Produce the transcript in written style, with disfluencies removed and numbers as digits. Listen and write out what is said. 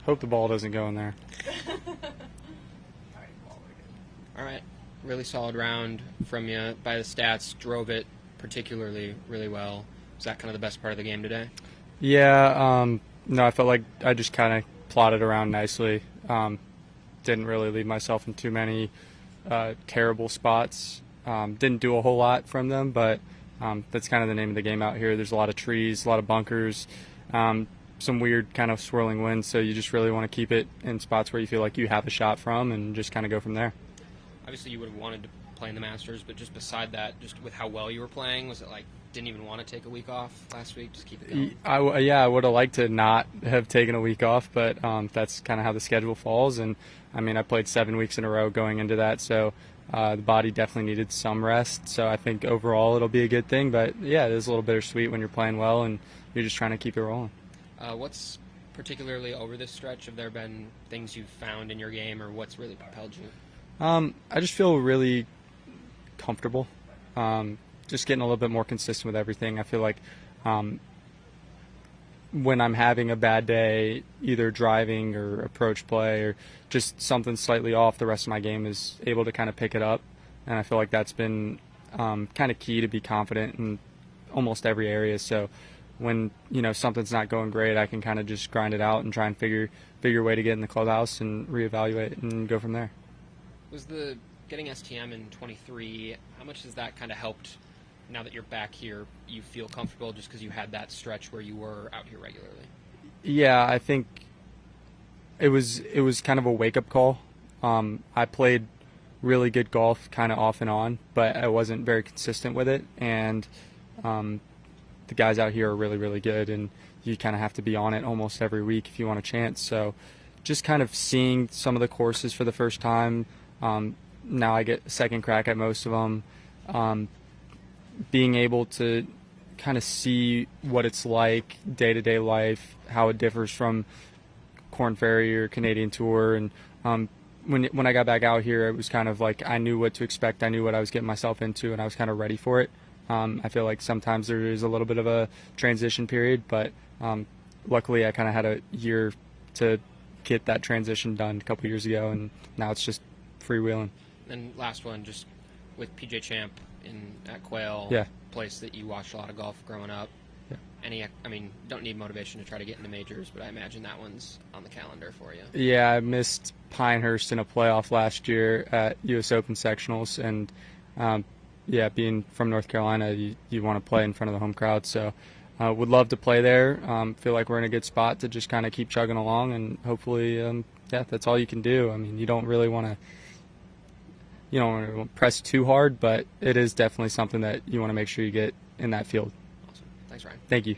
Hope the ball doesn't go in there. All right. Really solid round from you. By the stats, drove it particularly really well. Was that kind of the best part of the game today? Yeah, no, I felt like I just kind of plotted around nicely. Didn't really leave myself in too many terrible spots. Didn't do a whole lot from them, but that's kind of the name of the game out here. There's a lot of trees, a lot of bunkers, some weird kind of swirling winds, so you just really want to keep it in spots where you feel like you have a shot from and just kind of go from there. Obviously, you would have wanted to play in the Masters, but just beside that, just with how well you were playing, was it like didn't even want to take a week off last week? Just keep it going? I would have liked to not have taken a week off, but that's kind of how the schedule falls. And, I mean, I played 7 weeks in a row going into that, so the body definitely needed some rest. So I think overall it'll be a good thing. But, yeah, it is a little bittersweet when you're playing well and you're just trying to keep it rolling. What's particularly over this stretch? Have there been things you've found in your game, or what's really propelled you? I just feel really comfortable. Just getting a little bit more consistent with everything. I feel like when I'm having a bad day, either driving or approach play or just something slightly off, the rest of my game is able to kind of pick it up. And I feel like that's been kind of key to be confident in almost every area. So when, something's not going great, I can kind of just grind it out and try and figure a way to get in the clubhouse and reevaluate and go from there. Was the getting STM in 23, how much has that kind of helped now that you're back here? You feel comfortable just because you had that stretch where you were out here regularly? Yeah, I think it was kind of a wake-up call. I played really good golf kind of off and on, but I wasn't very consistent with it. And the guys out here are really, really good, and you kind of have to be on it almost every week if you want a chance. So just kind of seeing some of the courses for the first time, now I get a second crack at most of them. Being able to kind of see what it's like day-to-day life, how it differs from Korn Ferry or Canadian Tour. And when I got back out here, it was kind of like I knew what to expect. I knew what I was getting myself into, and I was kind of ready for it. I feel like sometimes there is a little bit of a transition period, but luckily I kind of had a year to get that transition done a couple years ago, and now it's just freewheeling. And last one, just with PJ Champ at Quail, yeah, place that you watched a lot of golf growing up. Yeah. Don't need motivation to try to get into majors, but I imagine that one's on the calendar for you. Yeah, I missed Pinehurst in a playoff last year at U.S. Open sectionals, and being from North Carolina, you want to play in front of the home crowd, so would love to play there. Feel like we're in a good spot to just kind of keep chugging along, and hopefully, that's all you can do. I mean, you don't want to press too hard, but it is definitely something that you want to make sure you get in that field. Awesome. Thanks, Ryan. Thank you.